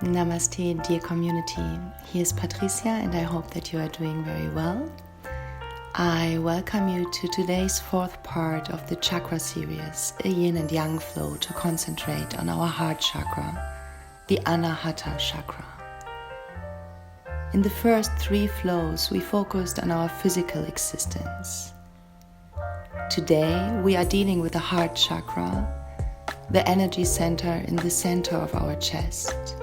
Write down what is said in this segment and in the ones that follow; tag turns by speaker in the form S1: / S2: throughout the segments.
S1: Namaste, dear community. Here's Patricia, and I hope that you are doing very well. I welcome you to today's fourth part of the chakra series, a yin and yang flow to concentrate on our heart chakra, the ANAHATA chakra. In the first three flows, we focused on our physical existence. Today, we are dealing with the heart chakra, the energy center in the center of our chest.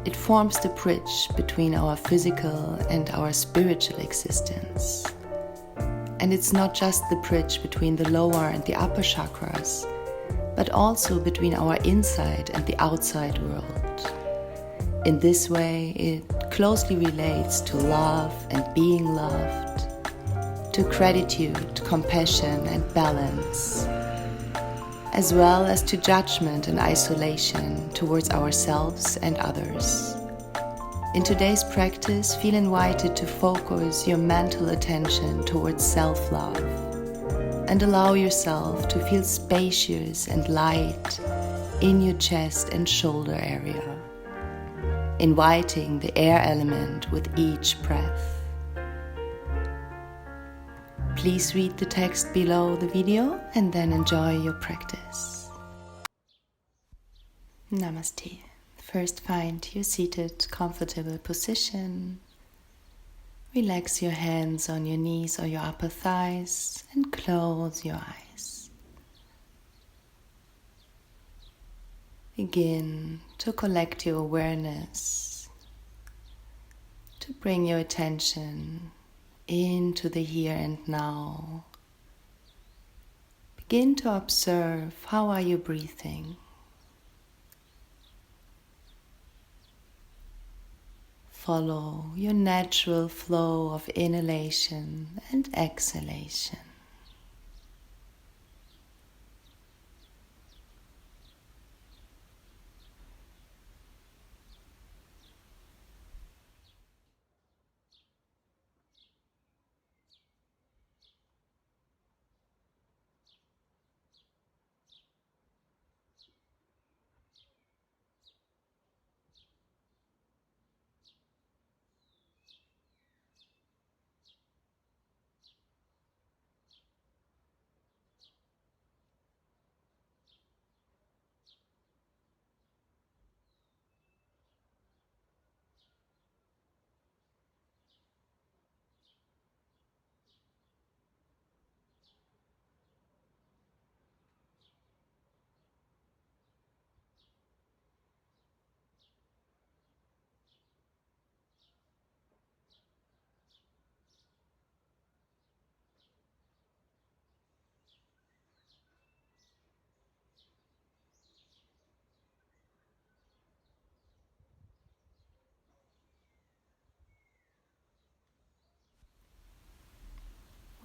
S1: It forms the bridge between our physical and our spiritual existence. And it's not just the bridge between the lower and the upper chakras, but also between our inside and the outside world. In this way, it closely relates to love and being loved, to gratitude, compassion, and balance, as well as to judgment and isolation towards ourselves and others. In today's practice, feel invited to focus your mental attention towards self-love and allow yourself to feel spacious and light in your chest and shoulder area, inviting the air element with each breath. Please read the text below the video and then enjoy your practice. Namaste. First, find your seated, comfortable position. Relax your hands on your knees or your upper thighs and close your eyes. Begin to collect your awareness, to bring your attention into the here and now. Begin to observe how are you breathing. Follow your natural flow of inhalation and exhalation.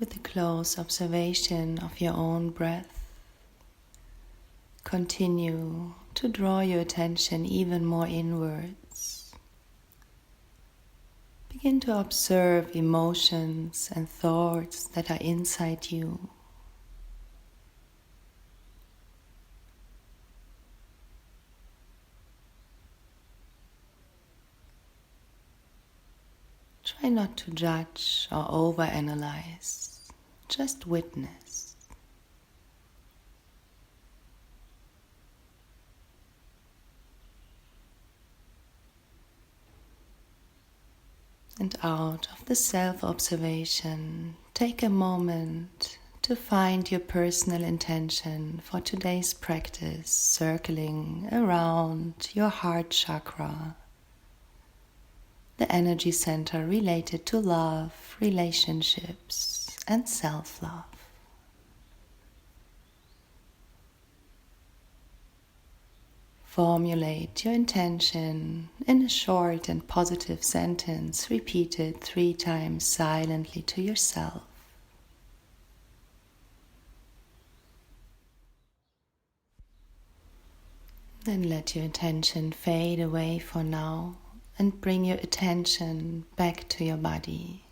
S1: With a close observation of your own breath, continue to draw your attention even more inwards. Begin to observe emotions and thoughts that are inside you. Try not to judge or overanalyze. Just witness. And out of the self-observation, take a moment to find your personal intention for today's practice, circling around your heart chakra, the energy center related to love, relationships, and self-love. Formulate your intention in a short and positive sentence, repeated 3 times silently to yourself. Then let your intention fade away for now and bring your attention back to your body.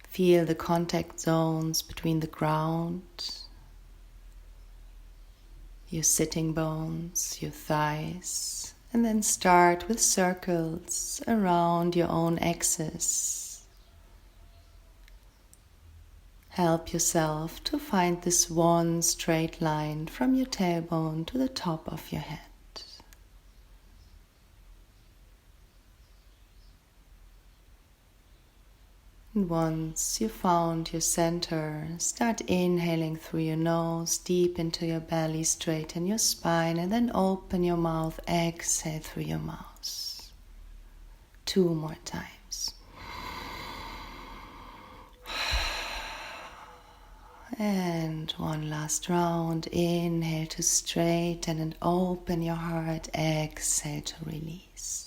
S1: Feel the contact zones between the ground, your sitting bones, your thighs, And then start with circles around your own axis. Help yourself to find this one straight line from your tailbone to the top of your head. And once you found your center, start inhaling through your nose, deep into your belly, straighten your spine, and then open your mouth, exhale through your mouth. 2 more times. And one last round. Inhale to straighten and open your heart, exhale to release.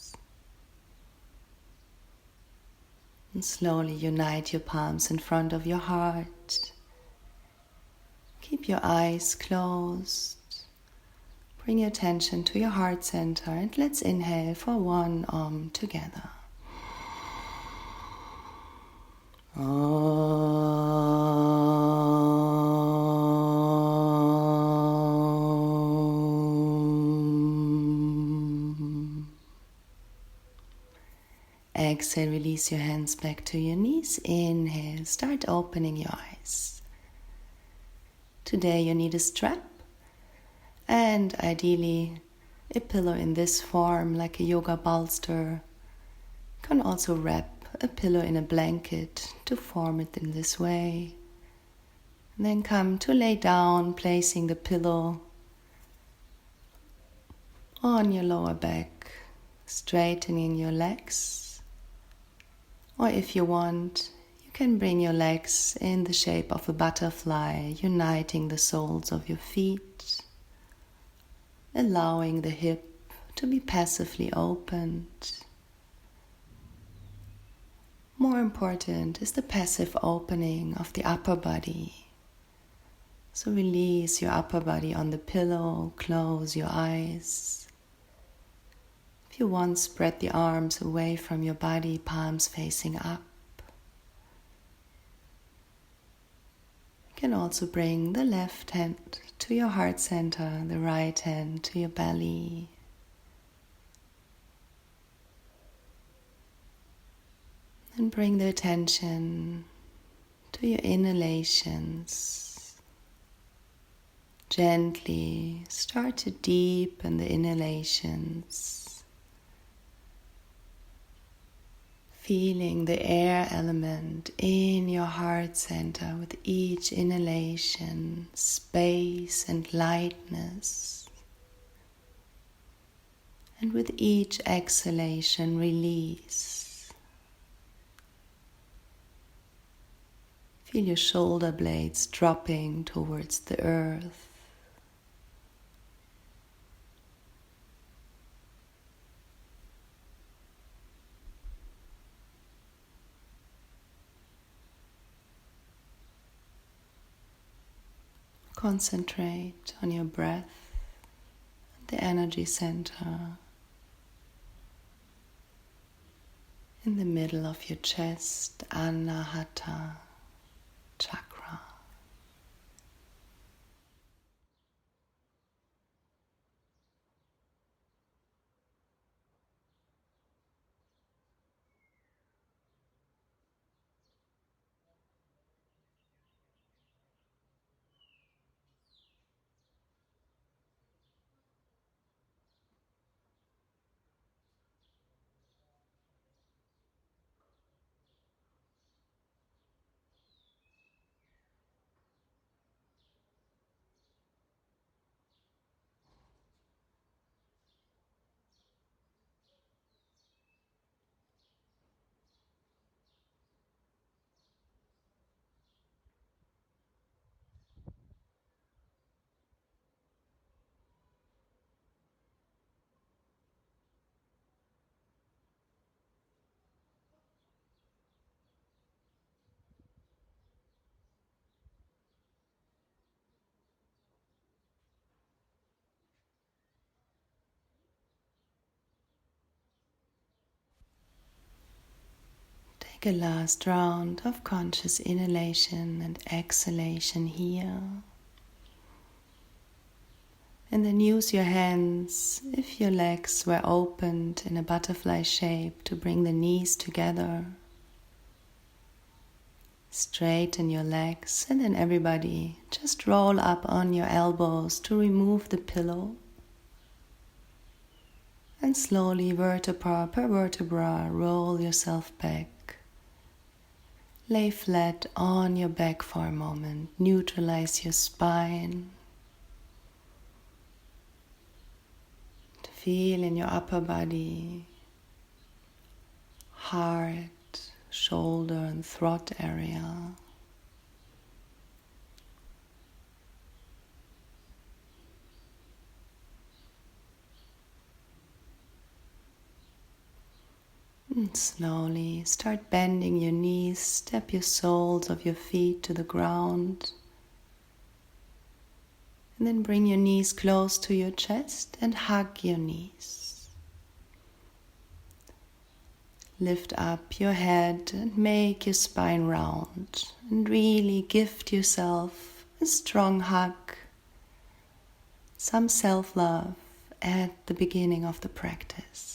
S1: And slowly unite your palms in front of your heart. Keep your eyes closed. Bring your attention to your heart center and let's inhale for 1 Om together. Exhale, release your hands back to your knees. Inhale, start opening your eyes. Today you need a strap and ideally a pillow in this form, like a yoga bolster. You can also wrap a pillow in a blanket to form it in this way. And then come to lay down, placing the pillow on your lower back, straightening your legs. Or if you want, you can bring your legs in the shape of a butterfly, uniting the soles of your feet, allowing the hip to be passively opened. More important is the passive opening of the upper body. So release your upper body on the pillow, close your eyes. If you want, spread the arms away from your body, palms facing up. You can also bring the left hand to your heart center, the right hand to your belly. And bring the attention to your inhalations. Gently start to deepen the inhalations. Feeling the air element in your heart center with each inhalation, space and lightness. And with each exhalation, release. Feel your shoulder blades dropping towards the earth. Concentrate on your breath, the energy center in the middle of your chest, ANAHATA CHAKRA. Take a last round of conscious inhalation and exhalation here. And then use your hands, if your legs were opened in a butterfly shape, to bring the knees together. Straighten your legs, and then everybody just roll up on your elbows to remove the pillow. And slowly, vertebra per vertebra, roll yourself back. Lay flat on your back for a moment. Neutralize your spine. Feel in your upper body, heart, shoulder and throat area. And slowly start bending your knees, step your soles of your feet to the ground. And then bring your knees close to your chest and hug your knees. Lift up your head and make your spine round. And really gift yourself a strong hug, some self-love at the beginning of the practice.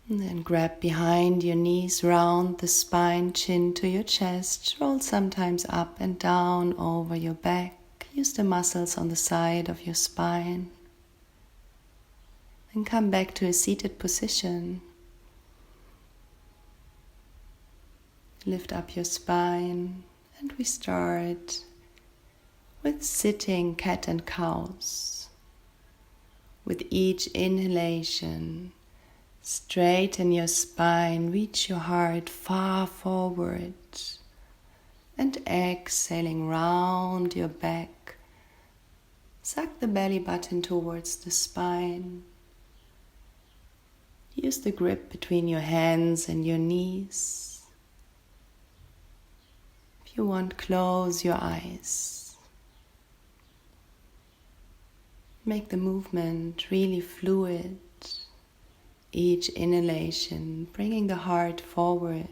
S1: And then grab behind your knees, round the spine, chin to your chest. Roll sometimes up and down over your back. Use the muscles on the side of your spine. Then come back to a seated position. Lift up your spine, and we start with sitting cat and cows. With each inhalation, straighten your spine, reach your heart far forward, and exhaling round your back. Suck the belly button towards the spine. Use the grip between your hands and your knees. If you want, close your eyes. Make the movement really fluid. Each inhalation, bringing the heart forward.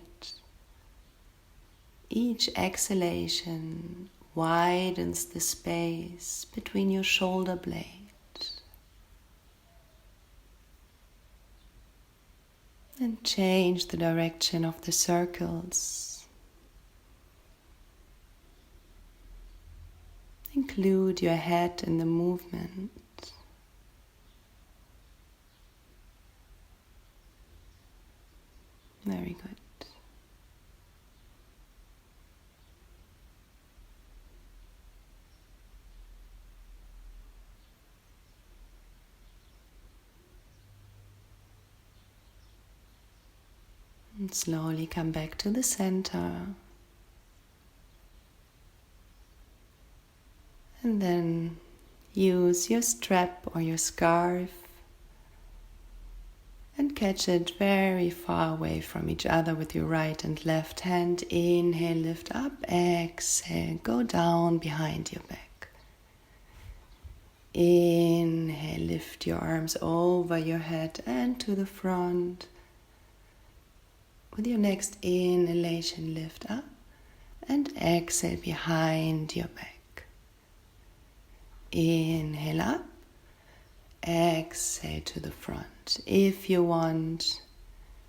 S1: Each exhalation widens the space between your shoulder blades. And change the direction of the circles. Include your head in the movement. Very good. And slowly come back to the center. And then use your strap or your scarf and catch it very far away from each other with your right and left hand. Inhale, lift up. Exhale, go down behind your back. Inhale, lift your arms over your head and to the front. With your next inhalation, lift up and exhale behind your back. Inhale up. Exhale to the front. If you want,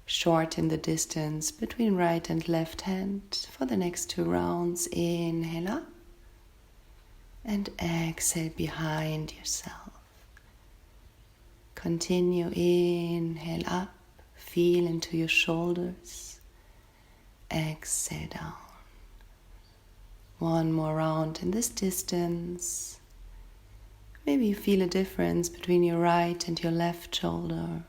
S1: shorten the distance between right and left hand for the next 2 rounds. Inhale up and exhale behind yourself. Continue. Inhale up, feel into your shoulders. Exhale down. One more round in this distance. Maybe you feel a difference between your right and your left shoulder.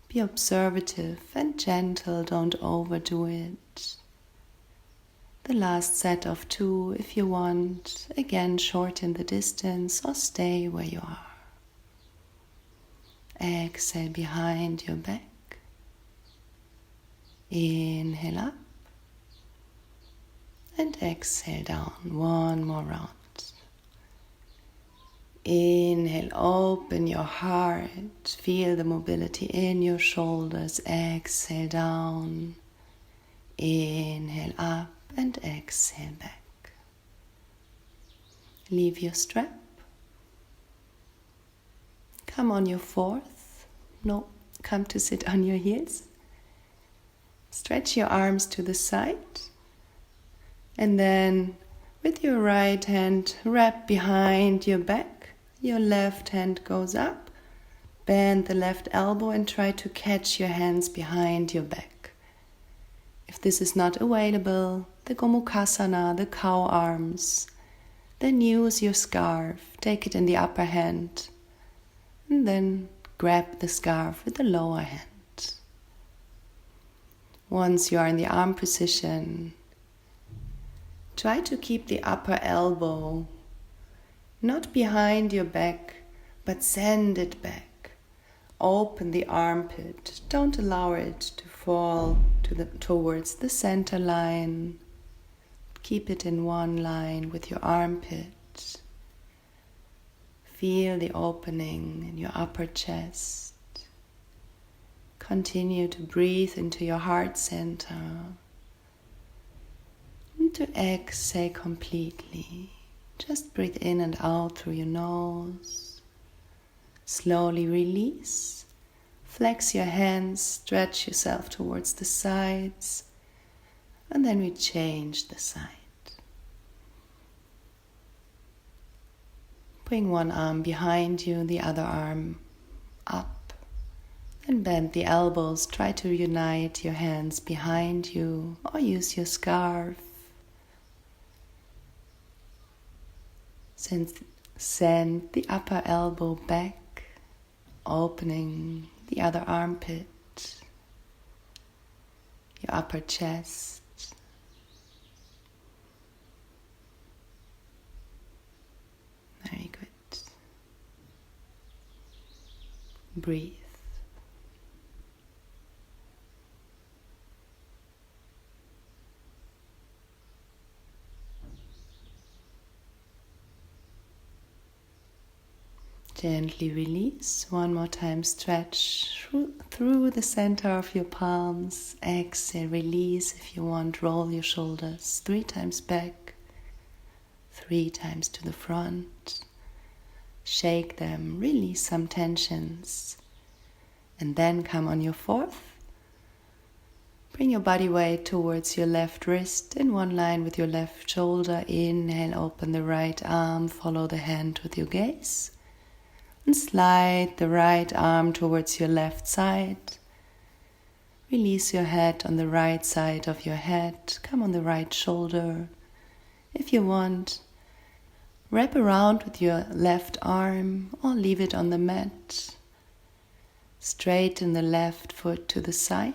S1: Be observative and gentle, don't overdo it. The last set of 2, if you want, again shorten the distance or stay where you are. Exhale behind your back. Inhale up and exhale down. One more round. Inhale, open your heart, feel the mobility in your shoulders. Exhale down, inhale up and exhale back. Leave your strap. Come on your fourth. No, come to sit on your heels. Stretch your arms to the side. And then with your right hand wrap behind your back. Your left hand goes up. Bend the left elbow and try to catch your hands behind your back. If this is not available, the Gomukhasana, the cow arms, then use your scarf. Take it in the upper hand. And then grab the scarf with the lower hand. Once you are in the arm position, try to keep the upper elbow not behind your back, but send it back. Open the armpit. Don't allow it to fall towards the center line. Keep it in one line with your armpit. Feel the opening in your upper chest. Continue to breathe into your heart center. And to exhale completely. Just breathe in and out through your nose. Slowly release. Flex your hands, stretch yourself towards the sides. And then we change the side. Bring one arm behind you, the other arm up. And bend the elbows. Try to unite your hands behind you or use your scarf. Send the upper elbow back, opening the other armpit, your upper chest. Very good. Breathe. Gently release. One more time, stretch through the center of your palms. Exhale, release. If you want, roll your shoulders 3 times back, 3 times to the front. Shake them, release some tensions. And then come on your fourth. Bring your body weight towards your left wrist in one line with your left shoulder. Inhale, open the right arm, follow the hand with your gaze. And slide the right arm towards your left side. Release your head on the right side of your head. Come on the right shoulder. If you want, wrap around with your left arm or leave it on the mat. Straighten the left foot to the side.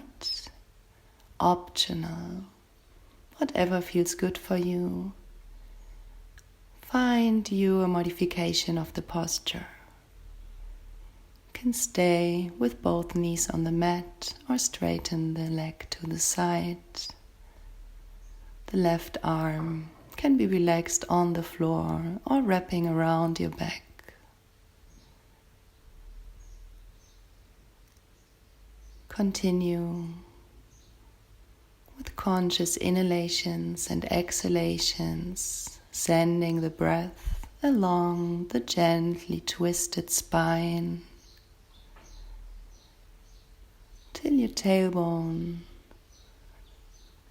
S1: Optional. Whatever feels good for you. Find you a modification of the posture. Can stay with both knees on the mat or straighten the leg to the side. The left arm can be relaxed on the floor or wrapping around your back. Continue with conscious inhalations and exhalations, sending the breath along the gently twisted spine till your tailbone,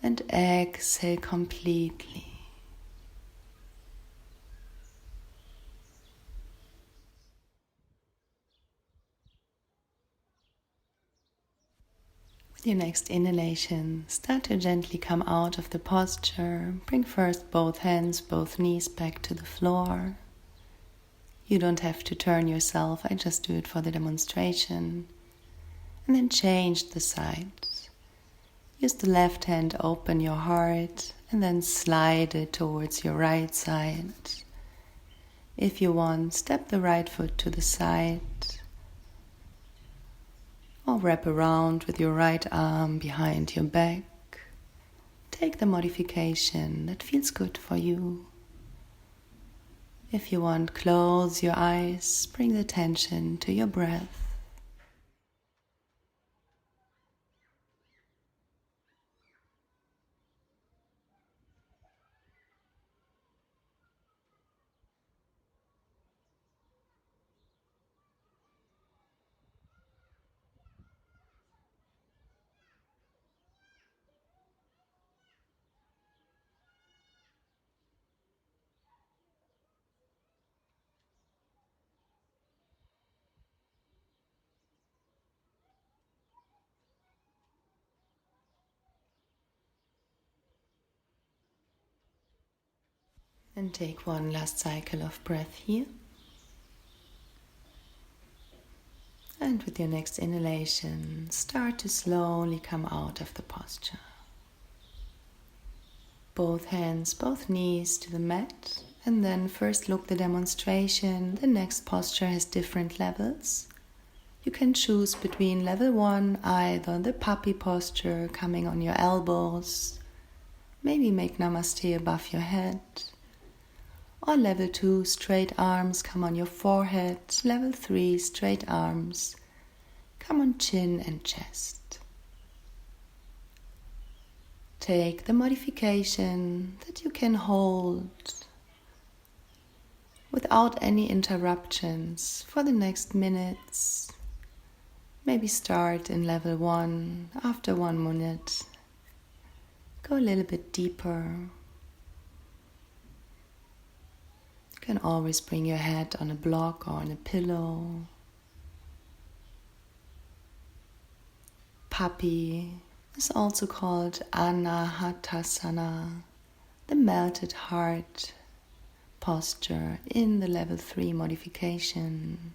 S1: and exhale completely. With your next inhalation, start to gently come out of the posture. Bring first both hands, both knees back to the floor. You don't have to turn yourself, I just do it for the demonstration. And then change the sides. Use the left hand, open your heart, and then slide it towards your right side. If you want, step the right foot to the side, or wrap around with your right arm behind your back. Take the modification that feels good for you. If you want, close your eyes, bring the attention to your breath. And take one last cycle of breath here. And with your next inhalation, start to slowly come out of the posture. Both hands, both knees to the mat. And then first look the demonstration. The next posture has different levels. You can choose between level 1, either the puppy posture, coming on your elbows. Maybe make namaste above your head. Or level 2, straight arms come on your forehead. Level 3, straight arms come on chin and chest. Take the modification that you can hold without any interruptions for the next minutes. Maybe start in level 1. After 1 minute, go a little bit deeper. You can always bring your head on a block or on a pillow. Puppy is also called ANAHATA, the melted heart posture in the level 3 modification.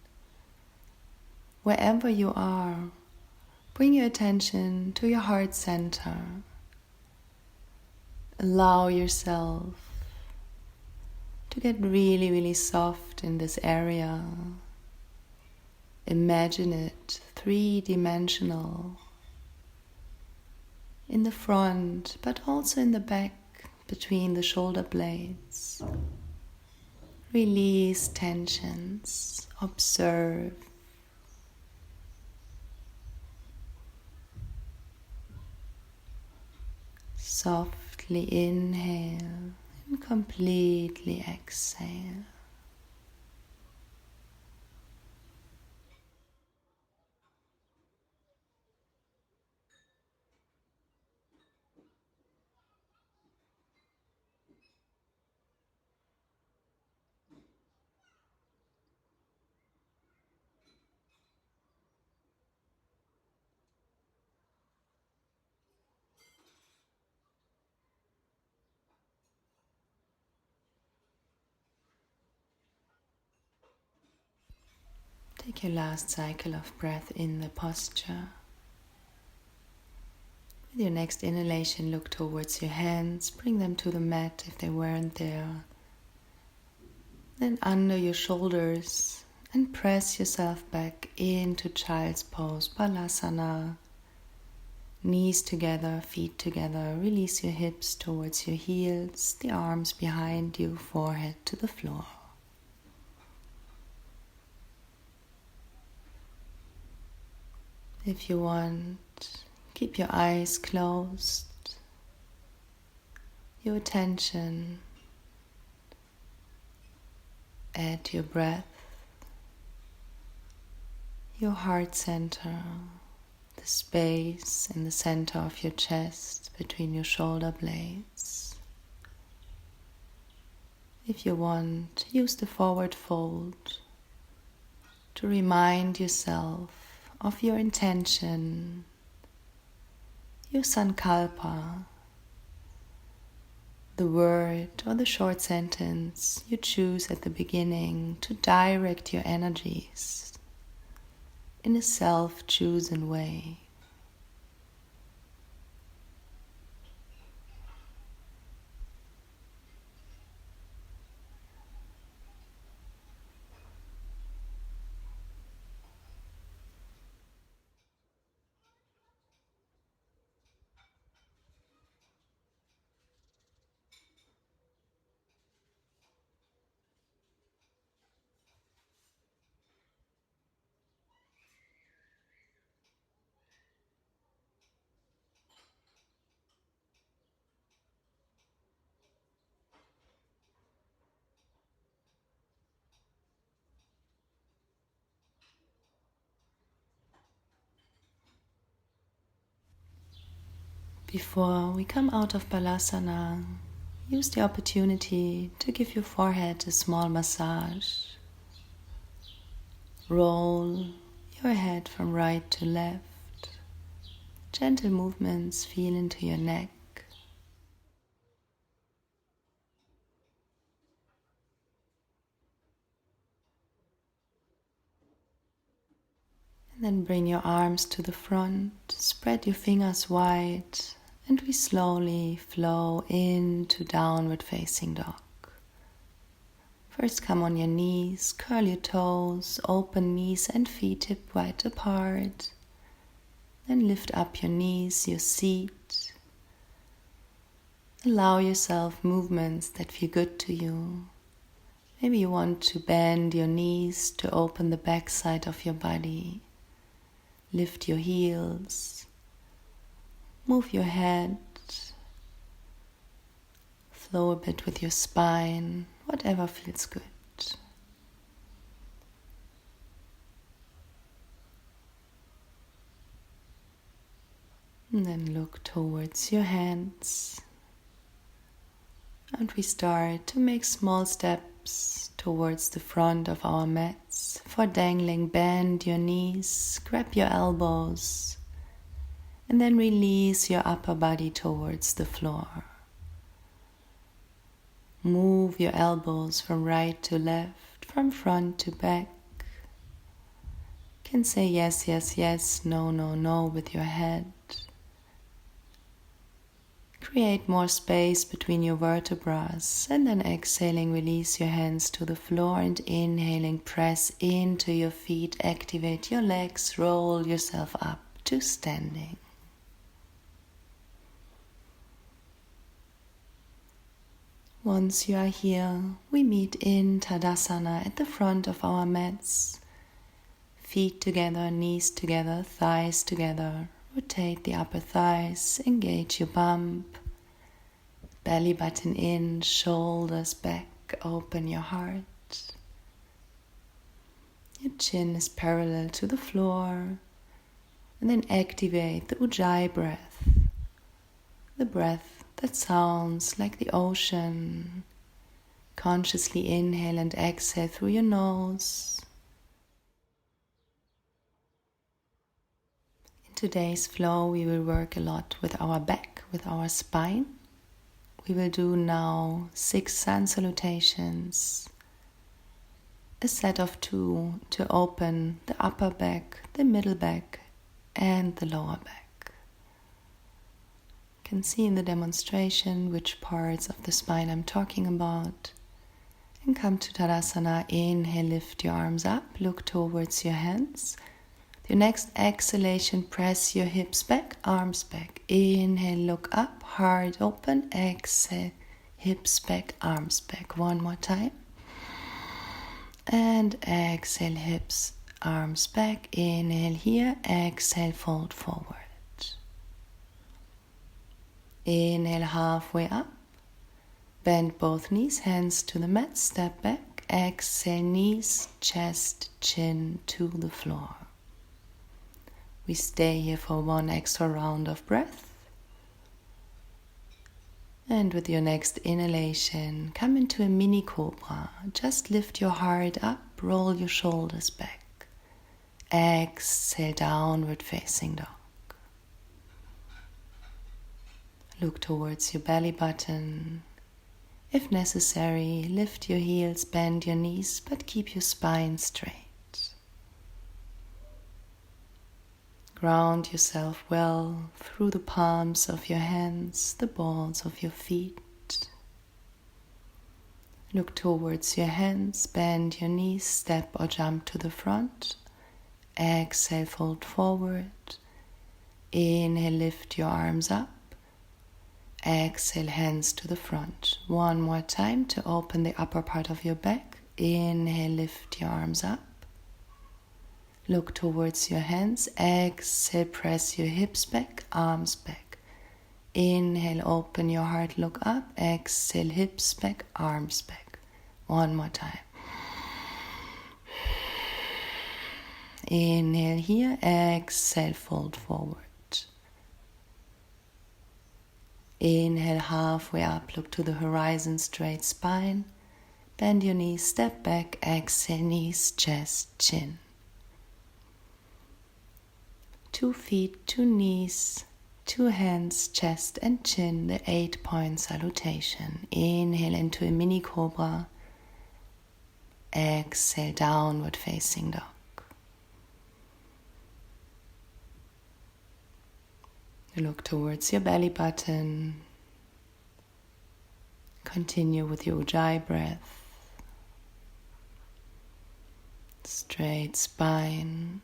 S1: Wherever you are, bring your attention to your heart center. Allow yourself to get really, really soft in this area. Imagine it 3-dimensional. In the front, but also in the back, between the shoulder blades. Release tensions, observe. Softly inhale and completely exhale. Take your last cycle of breath in the posture. With your next inhalation, look towards your hands. Bring them to the mat if they weren't there. Then under your shoulders and press yourself back into child's pose, Balasana. Knees together, feet together. Release your hips towards your heels, the arms behind you, forehead to the floor. If you want, keep your eyes closed, your attention at your breath, your heart center, the space in the center of your chest between your shoulder blades. If you want, use the forward fold to remind yourself of your intention, your sankalpa, the word or the short sentence you choose at the beginning to direct your energies in a self-chosen way. Before we come out of Balasana, use the opportunity to give your forehead a small massage. Roll your head from right to left. Gentle movements feel into your neck. And then bring your arms to the front, spread your fingers wide, and we slowly flow into downward facing dog. First come on your knees, curl your toes, open knees and feet hip wide apart. Then lift up your knees, your seat. Allow yourself movements that feel good to you. Maybe you want to bend your knees to open the back side of your body. Lift your heels. Move your head. Flow a bit with your spine, whatever feels good. And then look towards your hands. And we start to make small steps towards the front of our mats. For dangling, bend your knees, grab your elbows, and then release your upper body towards the floor. Move your elbows from right to left, from front to back. You can say yes, yes, yes, no, no, no with your head. Create more space between your vertebrae, and then exhaling, release your hands to the floor, and inhaling, press into your feet, activate your legs, roll yourself up to standing. Once you are here, we meet in Tadasana at the front of our mats. Feet together, knees together, thighs together. Rotate the upper thighs, engage your bump. Belly button in, shoulders back, open your heart. Your chin is parallel to the floor. And then activate the Ujjayi breath. The breath that sounds like the ocean. Consciously inhale and exhale through your nose. In today's flow, we will work a lot with our back, with our spine. We will do now 6 sun salutations, a set of 2 to open the upper back, the middle back, and the lower back. You can see in the demonstration which parts of the spine I'm talking about. And come to Tadasana. Inhale, lift your arms up, look towards your hands. Your next exhalation, press your hips back, arms back. Inhale, look up, heart open. Exhale, hips back, arms back. One more time. And exhale, hips, arms back. Inhale here, exhale, fold forward. Inhale, halfway up. Bend both knees, hands to the mat, step back. Exhale, knees, chest, chin to the floor. We stay here for 1 extra round of breath. And with your next inhalation, come into a mini cobra. Just lift your heart up, roll your shoulders back. Exhale, downward facing dog. Look towards your belly button. If necessary, lift your heels, bend your knees, but keep your spine straight. Ground yourself well through the palms of your hands, the balls of your feet. Look towards your hands, bend your knees, step or jump to the front. Exhale, fold forward. Inhale, lift your arms up. Exhale, hands to the front. One more time to open the upper part of your back. Inhale, lift your arms up. Look towards your hands. Exhale, press your hips back, arms back. Inhale, open your heart, look up. Exhale, hips back, arms back. One more time. Inhale here. Exhale, fold forward. Inhale, halfway up, look to the horizon, straight spine. Bend your knees, step back. Exhale, knees, chest, chin. 2 feet, 2 knees, 2 hands, chest and chin, the 8-point salutation. Inhale into a mini cobra. Exhale, downward facing dog. You look towards your belly button. Continue with your Ujjayi breath. Straight spine.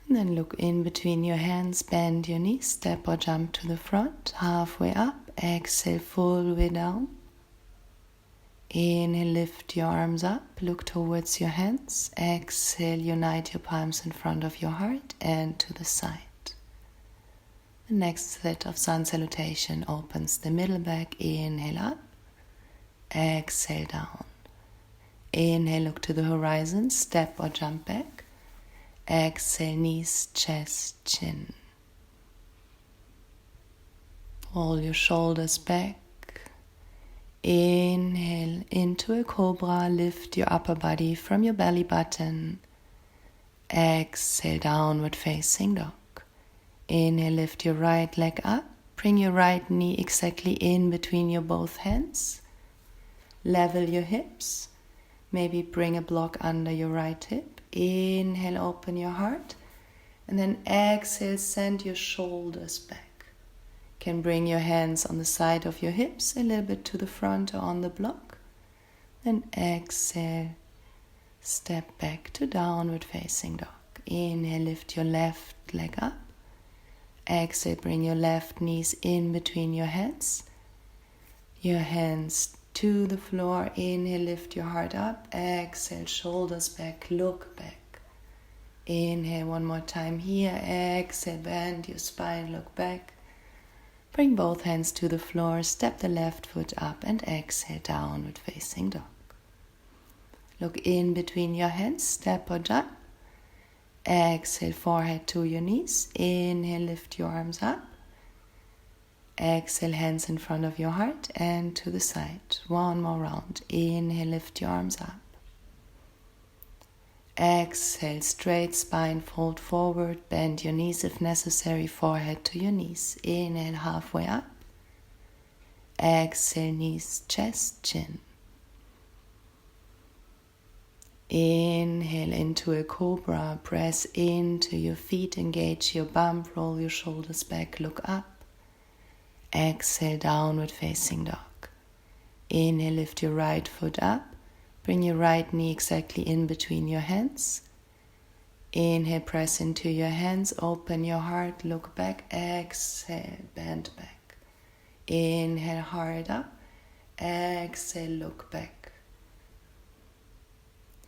S1: And then look in between your hands, bend your knees, step or jump to the front, halfway up, exhale full way down. Inhale, lift your arms up, look towards your hands, exhale, unite your palms in front of your heart and to the side. The next set of sun salutation opens the middle back, inhale up, exhale down. Inhale, look to the horizon, step or jump back. Exhale, knees, chest, chin. Roll your shoulders back. Inhale into a cobra, lift your upper body from your belly button. Exhale, downward facing dog. Inhale, lift your right leg up. Bring your right knee exactly in between your both hands. Level your hips. Maybe bring a block under your right hip. Inhale, open your heart. And then exhale, send your shoulders back. You can bring your hands on the side of your hips, a little bit to the front or on the block. Then exhale, step back to downward facing dog. Inhale, lift your left leg up. Exhale, bring your left knees in between your hands. Your hands to the floor. Inhale, lift your heart up. Exhale, shoulders back, look back. Inhale, one more time here. Exhale, bend your spine, look back. Bring both hands to the floor. Step the left foot up and exhale, downward facing dog. Look in between your hands, step or jump. Exhale, forehead to your knees. Inhale, lift your arms up. Exhale, hands in front of your heart and to the side. One more round. Inhale, lift your arms up. Exhale, straight spine, fold forward. Bend your knees if necessary, forehead to your knees. Inhale, halfway up. Exhale, knees, chest, chin. Inhale into a cobra. Press into your feet, engage your bum, roll your shoulders back, look up. Exhale, downward facing dog. Inhale, lift your right foot up. Bring your right knee exactly in between your hands. Inhale, press into your hands, open your heart, look back. Exhale, bend back. Inhale, heart up. Exhale, look back.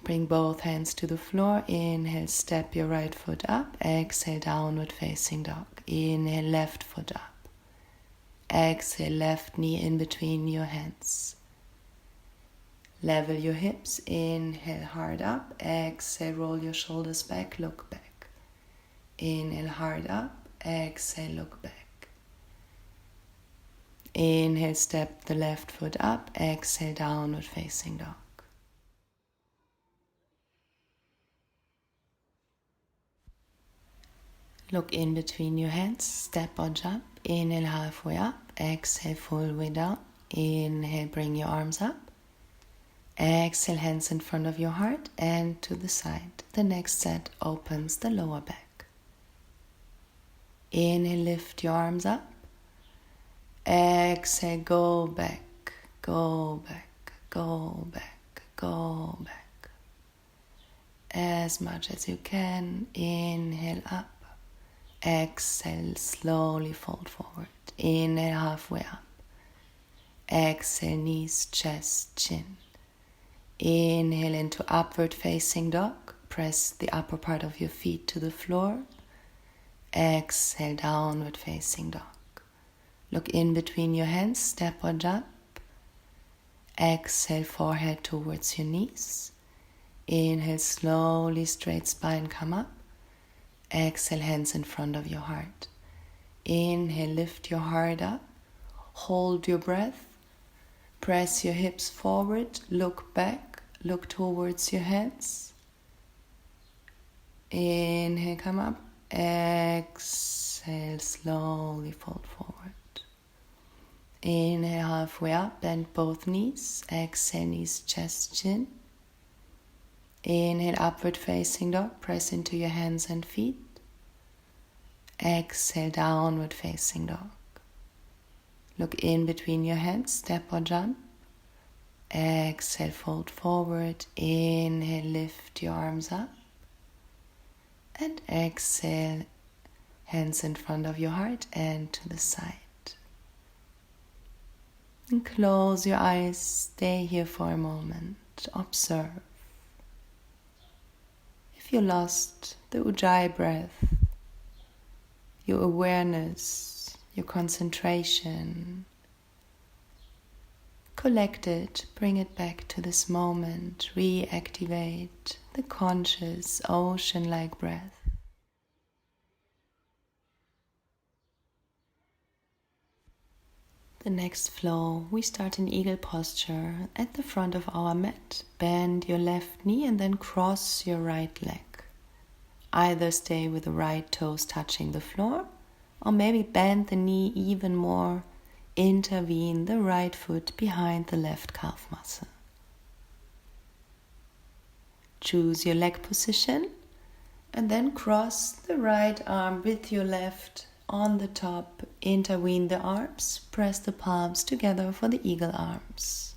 S1: Bring both hands to the floor. Inhale, step your right foot up. Exhale, downward facing dog. Inhale, left foot up. Exhale, left knee in between your hands. Level your hips. Inhale, hard up. Exhale, roll your shoulders back, look back. Inhale, hard up. Exhale, look back. Inhale, step the left foot up. Exhale, downward facing dog. Look in between your hands, step or jump. Inhale, halfway up. Exhale, full way down. Inhale, bring your arms up. Exhale, hands in front of your heart and to the side. The next set opens the lower back. Inhale, lift your arms up. Exhale, go back, go back, go back, go back. As much as you can. Inhale, up. Exhale, slowly fold forward. Inhale, halfway up. Exhale, knees, chest, chin. Inhale into upward facing dog. Press the upper part of your feet to the floor. Exhale, downward facing dog. Look in between your hands, step or jump. Exhale, forehead towards your knees. Inhale, slowly, straight spine, come up. Exhale, hands in front of your heart. Inhale, lift your heart up. Hold your breath. Press your hips forward. Look back. Look towards your hands. Inhale, come up. Exhale, slowly fold forward. Inhale, halfway up. Bend both knees. Exhale, knees, chest, chin. Inhale, upward facing dog. Press into your hands and feet. Exhale, downward facing dog. Look in between your hands, step or jump. Exhale, fold forward. Inhale, lift your arms up. And exhale, hands in front of your heart and to the side. And close your eyes, stay here for a moment, observe. If you lost the Ujjayi breath, your awareness, your concentration, collect it, bring it back to this moment, reactivate the conscious ocean-like breath. The next flow, we start in eagle posture at the front of our mat. Bend your left knee and then cross your right leg. Either stay with the right toes touching the floor, or maybe bend the knee even more, intervene the right foot behind the left calf muscle. Choose your leg position and then cross the right arm with your left on the top, intervene the arms, press the palms together for the eagle arms.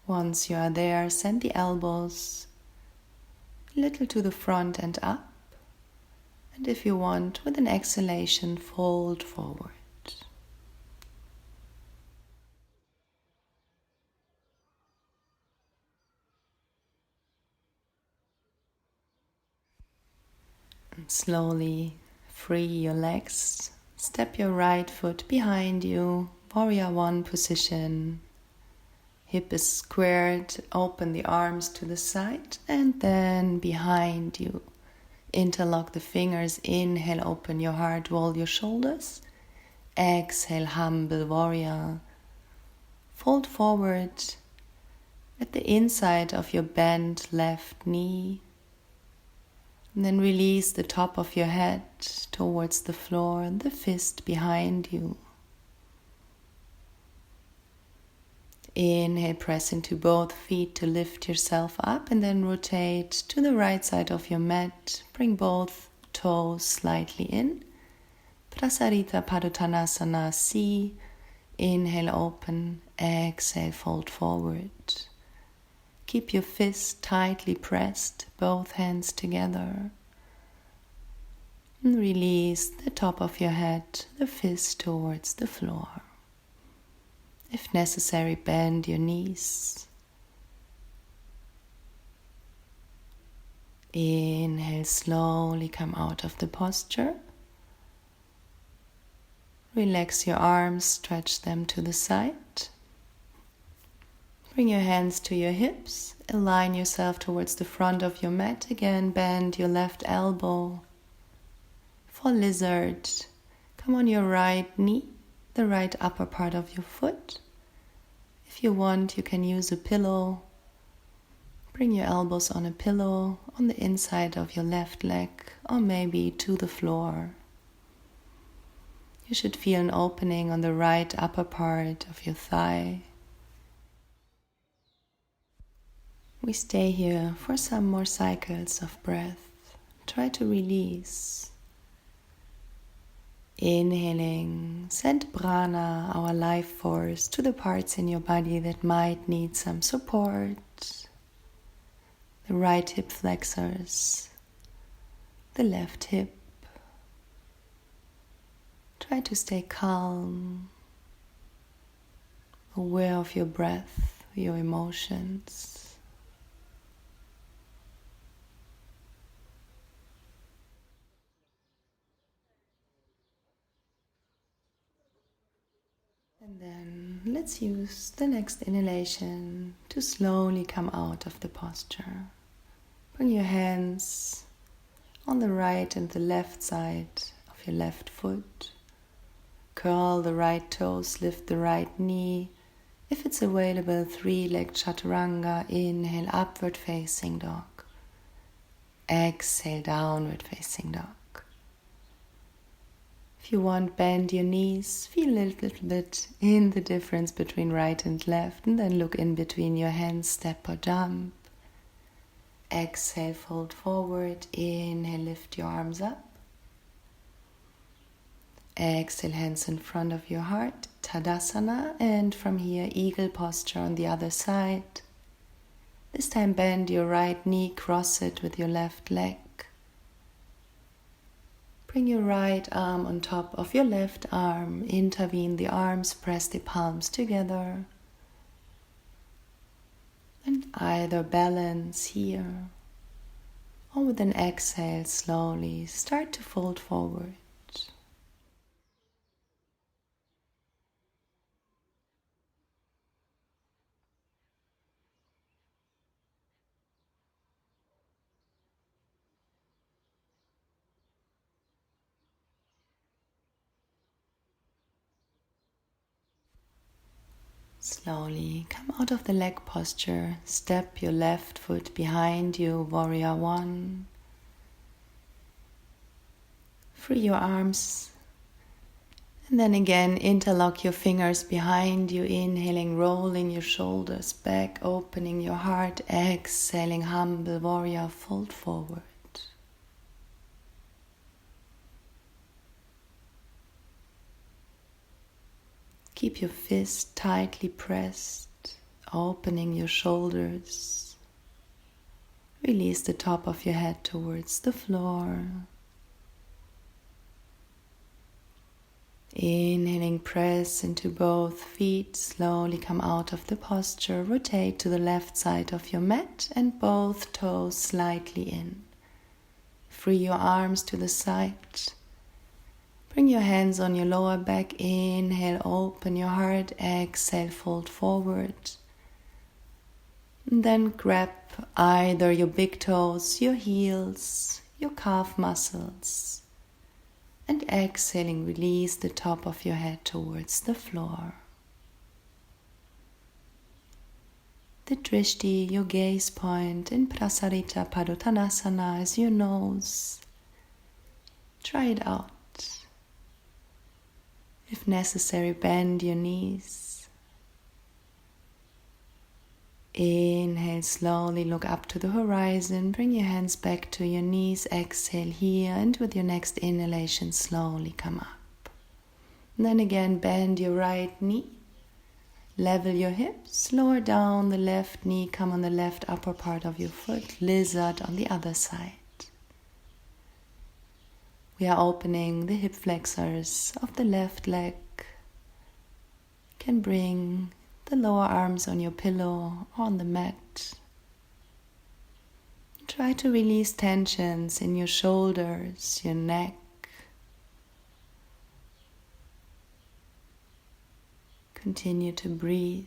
S1: Once you are there, send the elbows a little to the front and up. And if you want, with an exhalation, fold forward. And slowly free your legs. Step your right foot behind you, warrior one position. Hip is squared, open the arms to the side and then behind you. Interlock the fingers, inhale, open your heart, roll your shoulders. Exhale, humble warrior. Fold forward at the inside of your bent left knee. And then release the top of your head towards the floor and the fist behind you. Inhale, press into both feet to lift yourself up and then rotate to the right side of your mat. Bring both toes slightly in. Prasarita Padottanasana C. Inhale, open. Exhale, fold forward. Keep your fists tightly pressed, both hands together. And release the top of your head, the fist towards the floor. If necessary, bend your knees. Inhale, slowly come out of the posture. Relax your arms, stretch them to the side. Bring your hands to your hips. Align yourself towards the front of your mat. Again, bend your left elbow. For lizard, come on your right knee, the right upper part of your foot. If you want, you can use a pillow. Bring your elbows on a pillow on the inside of your left leg or maybe to the floor. You should feel an opening on the right upper part of your thigh. We stay here for some more cycles of breath. Try to release. Inhaling, send prana, our life force, to the parts in your body that might need some support. The right hip flexors, the left hip. Try to stay calm, aware of your breath, your emotions. And then let's use the next inhalation to slowly come out of the posture. Bring your hands on the right and the left side of your left foot. Curl the right toes, lift the right knee. If it's available, three-legged chaturanga. Inhale, upward facing dog. Exhale, downward facing dog. If you want, bend your knees, feel a little bit in the difference between right and left, and then look in between your hands, step or jump. Exhale, fold forward. Inhale, lift your arms up. Exhale, hands in front of your heart, Tadasana, and from here, eagle posture on the other side. This time bend your right knee, cross it with your left leg. Bring your right arm on top of your left arm, intervene the arms, press the palms together. And either balance here, or with an exhale slowly start to fold forward. Slowly come out of the leg posture, step your left foot behind you, warrior one. Free your arms, and then again interlock your fingers behind you, inhaling, rolling your shoulders back, opening your heart, exhaling, humble warrior, fold forward. Keep your fist tightly pressed, opening your shoulders. Release the top of your head towards the floor. Inhaling, press into both feet, slowly come out of the posture, rotate to the left side of your mat and both toes slightly in. Free your arms to the side. Bring your hands on your lower back, inhale, open your heart, exhale, fold forward. And then grab either your big toes, your heels, your calf muscles. And exhaling, release the top of your head towards the floor. The Drishti, your gaze point in Prasarita Padottanasana is your nose. Try it out. If necessary, bend your knees. Inhale, slowly look up to the horizon. Bring your hands back to your knees. Exhale here, and with your next inhalation, slowly come up. And then again, bend your right knee. Level your hips. Lower down the left knee. Come on the left upper part of your foot. Lizard on the other side. We are opening the hip flexors of the left leg. You can bring the lower arms on your pillow or on the mat. Try to release tensions in your shoulders, your neck. Continue to breathe.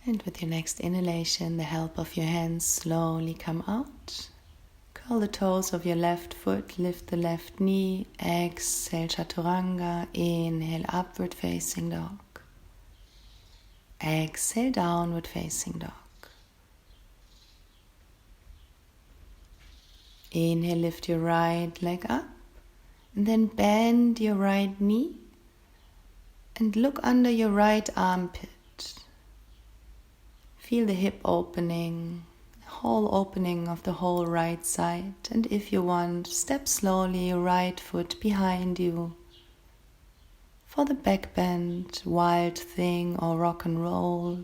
S1: And with your next inhalation, the help of your hands slowly come out. Curl the toes of your left foot, lift the left knee, exhale Chaturanga, inhale upward facing dog. Exhale downward facing dog. Inhale, lift your right leg up, and then bend your right knee and look under your right armpit. Feel the hip opening, whole opening of the whole right side, and if you want, step slowly your right foot behind you for the back bend, wild thing or rock and roll.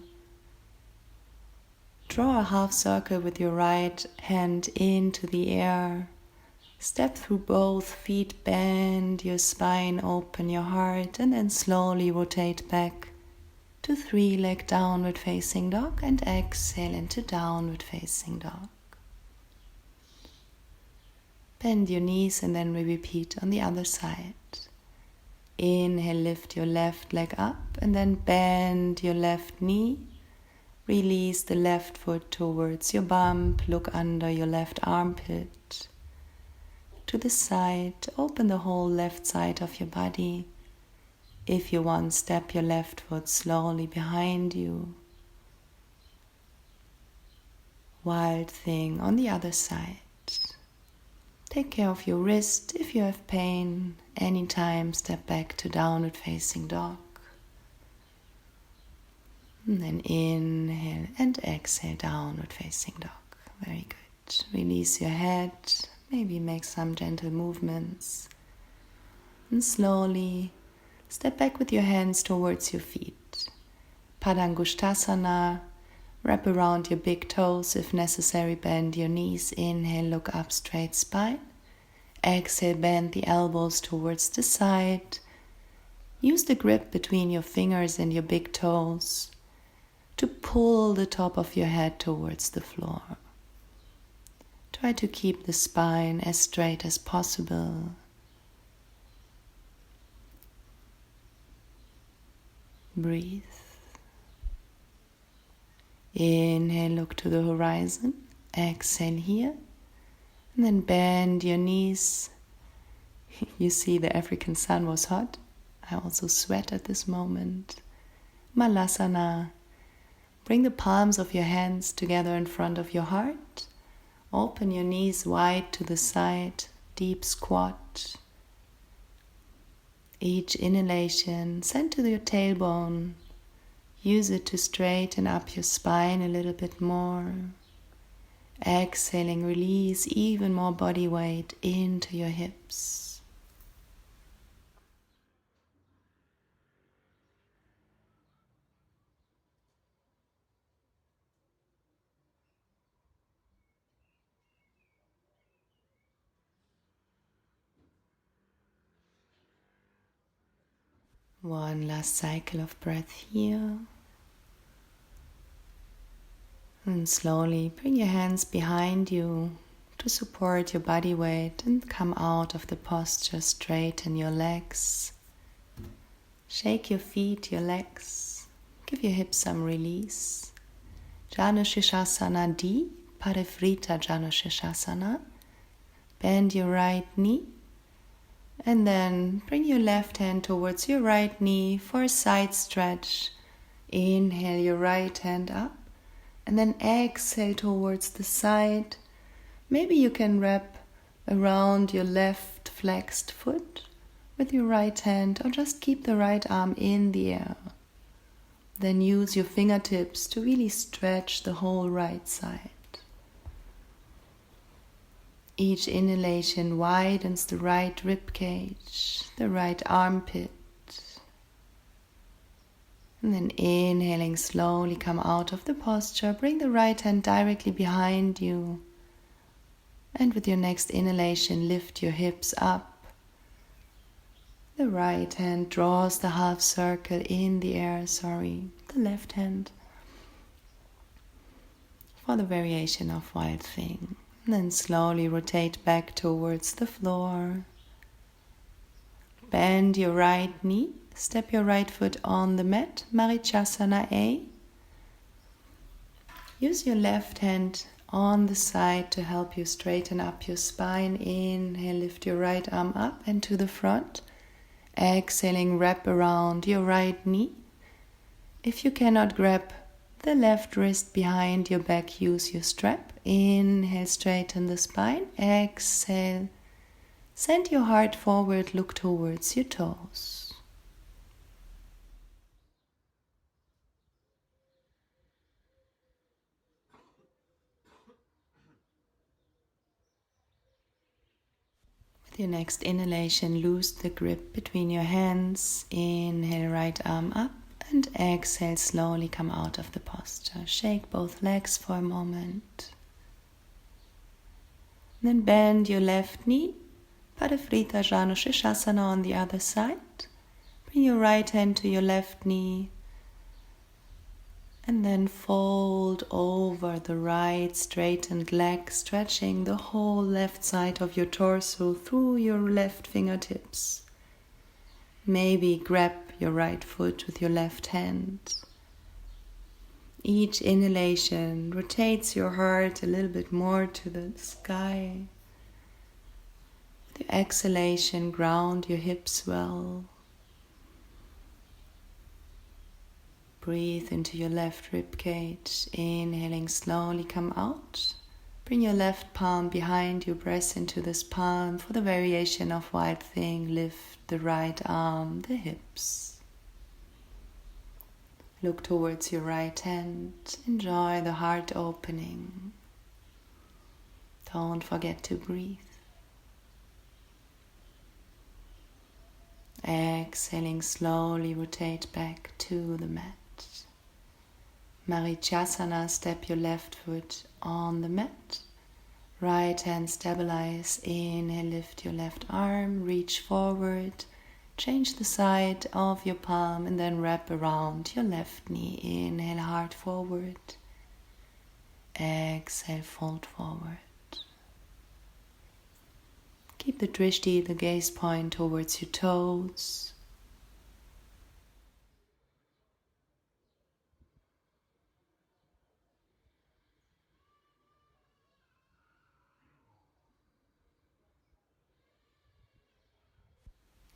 S1: Draw a half circle with your right hand into the air. Step through both feet, bend your spine, open your heart, and then slowly rotate back to three-leg downward facing dog and exhale into downward facing dog. Bend your knees and then we repeat on the other side. Inhale, lift your left leg up and then bend your left knee. Release the left foot towards your bump, look under your left armpit. To the side, open the whole left side of your body. If you want, step your left foot slowly behind you. Wild thing on the other side. Take care of your wrist. If you have pain, anytime step back to downward facing dog. And then inhale and exhale, downward facing dog. Very good. Release your head. Maybe make some gentle movements. And slowly step back with your hands towards your feet. Padangusthasana. Wrap around your big toes. If necessary, bend your knees. Inhale, look up, straight spine. Exhale, bend the elbows towards the side. Use the grip between your fingers and your big toes to pull the top of your head towards the floor. Try to keep the spine as straight as possible. Breathe. Inhale, look to the horizon. Exhale here. And then bend your knees. You see the African sun was hot. I also sweat at this moment. Malasana. Bring the palms of your hands together in front of your heart. Open your knees wide to the side. Deep squat. Each inhalation send to your tailbone. Use it to straighten up your spine a little bit more. Exhaling, release even more body weight into your hips. One last cycle of breath here. And slowly bring your hands behind you to support your body weight and come out of the posture. Straighten your legs. Shake your feet, your legs. Give your hips some release. Janu Shirshasana D, Parivrita Janu Shirshasana. Bend your right knee. And then bring your left hand towards your right knee for a side stretch. Inhale your right hand up. And then exhale towards the side. Maybe you can wrap around your left flexed foot with your right hand, or just keep the right arm in the air. Then use your fingertips to really stretch the whole right side. Each inhalation widens the right rib cage, the right armpit. And then inhaling, slowly come out of the posture. Bring the right hand directly behind you. And with your next inhalation, lift your hips up. The right hand draws the half circle in the air, the left hand. For the variation of wild thing. And then slowly rotate back towards the floor. Bend your right knee. Step your right foot on the mat, Marichasana A. Use your left hand on the side to help you straighten up your spine. Inhale, lift your right arm up and to the front. Exhaling, wrap around your right knee. If you cannot grab the left wrist behind your back, use your strap. Inhale, straighten the spine. Exhale, send your heart forward, look towards your toes. With your next inhalation, loose the grip between your hands. Inhale, right arm up, and exhale, slowly come out of the posture. Shake both legs for a moment. Then bend your left knee, Parivrita Janu Shirshasana on the other side. Bring your right hand to your left knee. And then fold over the right straightened leg, stretching the whole left side of your torso through your left fingertips. Maybe grab your right foot with your left hand. Each inhalation rotates your heart a little bit more to the sky. With your exhalation, ground your hips well. Breathe into your left rib cage. Inhaling, slowly come out. Bring your left palm behind you. Press into this palm. For the variation of Wild Thing, lift the right arm, the hips. Look towards your right hand. Enjoy the heart opening. Don't forget to breathe. Exhaling, slowly rotate back to the mat. Marichyasana, step your left foot on the mat. Right hand stabilize. Inhale, lift your left arm, reach forward. Change the side of your palm and then wrap around your left knee. Inhale, heart forward. Exhale, fold forward. Keep the drishti, the gaze point towards your toes.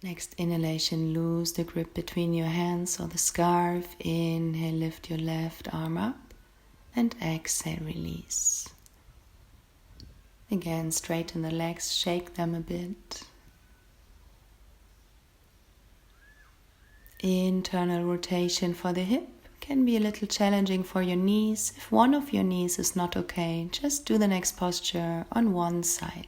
S1: Next inhalation, loose the grip between your hands or the scarf. Inhale, lift your left arm up and exhale, release. Again, straighten the legs, shake them a bit. Internal rotation for the hip can be a little challenging for your knees. If one of your knees is not okay, just do the next posture on one side.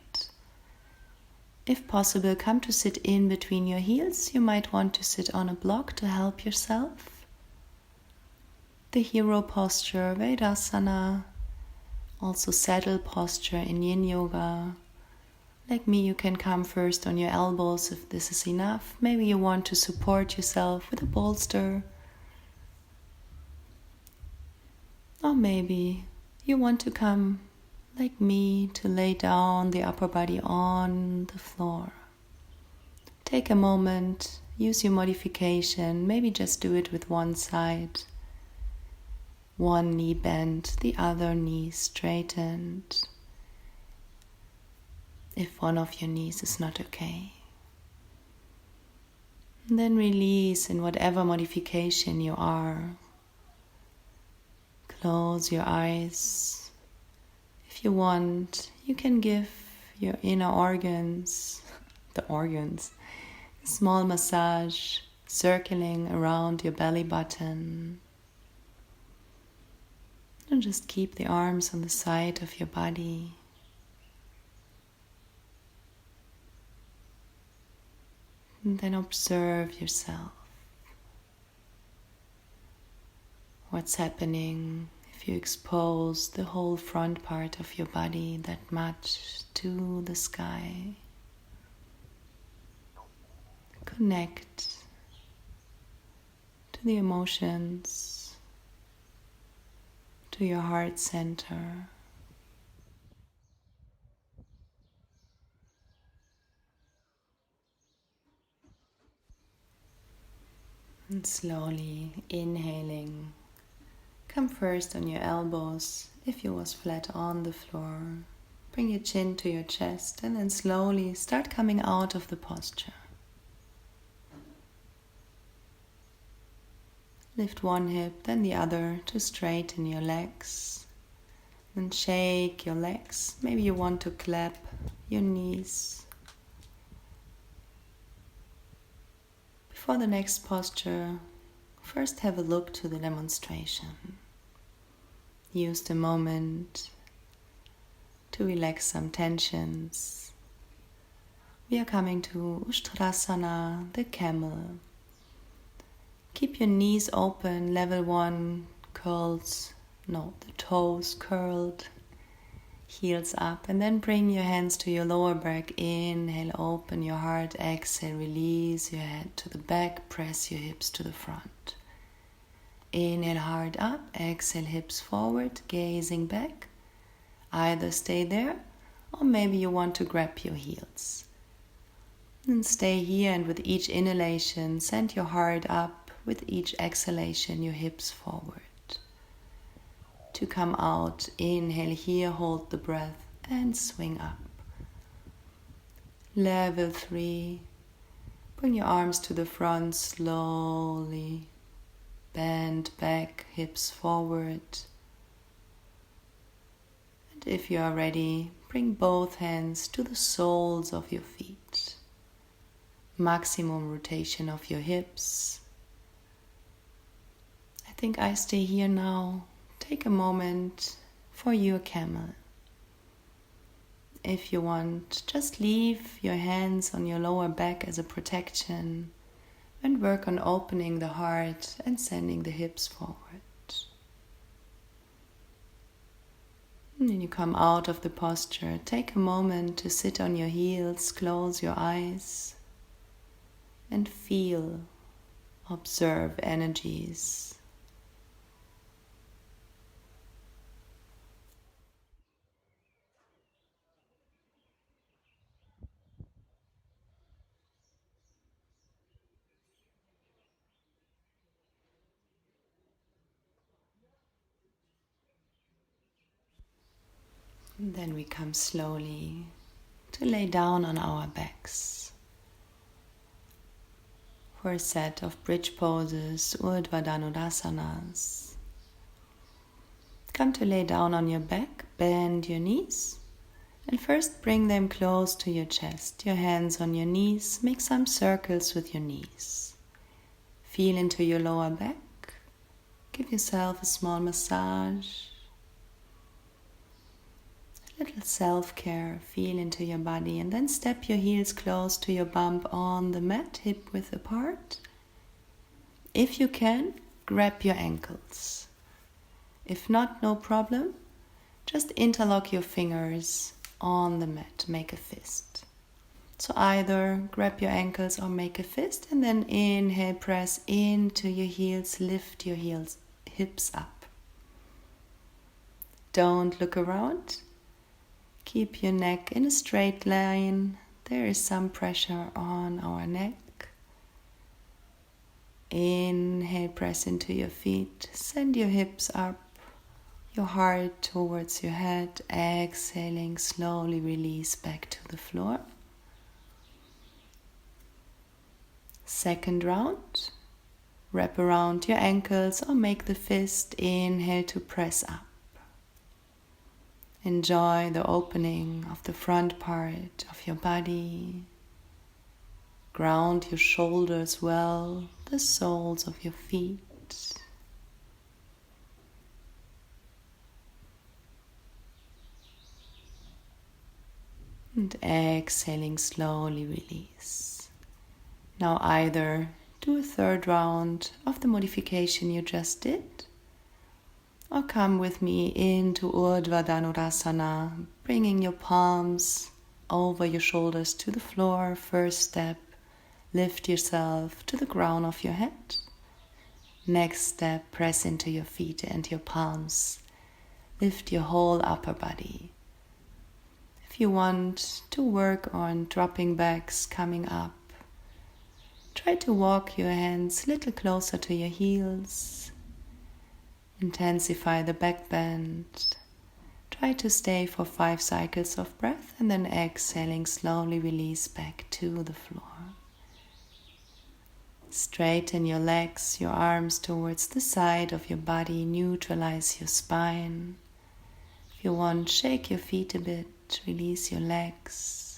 S1: If possible, come to sit in between your heels. You might want to sit on a block to help yourself. The hero posture, Vedasana, also saddle posture in Yin Yoga. Like me, you can come first on your elbows if this is enough. Maybe you want to support yourself with a bolster. Or maybe you want to come like me to lay down the upper body on the floor. Take a moment, use your modification, maybe just do it with one side. One knee bent, the other knee straightened. If one of your knees is not okay. And then release in whatever modification you are. Close your eyes. If you want, you can give your inner organs, a small massage, circling around your belly button. And just keep the arms on the side of your body. And then observe yourself. What's happening if you expose the whole front part of your body that much to the sky? Connect to the emotions, to your heart center. And slowly inhaling. Come first on your elbows if you was flat on the floor. Bring your chin to your chest and then slowly start coming out of the posture. Lift one hip, then the other to straighten your legs. Then shake your legs. Maybe you want to clap your knees. For the next posture, first have a look to the demonstration. Use the moment to relax some tensions. We are coming to Ustrasana, the camel. Keep your knees open, level 1, the toes curled, heels up, and then bring your hands to your lower back. Inhale, open your heart. Exhale, release your head to the back, press your hips to the front. Inhale, heart up. Exhale, hips forward, gazing back. Either stay there or maybe you want to grab your heels. And stay here, and with each inhalation, send your heart up. With each exhalation, your hips forward. To come out, inhale here, hold the breath and swing up. Level 3, bring your arms to the front slowly. Bend back, hips forward. And if you are ready, bring both hands to the soles of your feet. Maximum rotation of your hips. I think I stay here now. Take a moment for your camel. If you want, just leave your hands on your lower back as a protection and work on opening the heart and sending the hips forward. And then you come out of the posture. Take a moment to sit on your heels, close your eyes and feel, observe energies. And then we come slowly to lay down on our backs for a set of bridge poses, Urdhva Dhanudasanas. Come to lay down on your back, bend your knees, and first bring them close to your chest. Your hands on your knees, make some circles with your knees. Feel into your lower back, give yourself a small massage. Little self-care, feel into your body, and then step your heels close to your bump on the mat, hip width apart. If you can, grab your ankles. If not, no problem. Just interlock your fingers on the mat, make a fist. So either grab your ankles or make a fist, and then inhale, press into your heels, lift your hips up. Don't look around. Keep your neck in a straight line. There is some pressure on our neck. Inhale, press into your feet. Send your hips up, your heart towards your head. Exhaling, slowly release back to the floor. Second round. Wrap around your ankles or make the fist. Inhale to press up. Enjoy the opening of the front part of your body. Ground your shoulders well, the soles of your feet. And exhaling, slowly release. Now either do a third round of the modification you just did, or come with me into Urdhva Dhanurasana, bringing your palms over your shoulders to the floor. First step, lift yourself to the crown of your head. Next step, press into your feet and your palms. Lift your whole upper body. If you want to work on dropping backs, coming up, try to walk your hands a little closer to your heels. Intensify the back bend. Try to stay for 5 cycles of breath and then exhaling, slowly release back to the floor. Straighten your legs, your arms towards the side of your body. Neutralize your spine. If you want, shake your feet a bit. Release your legs.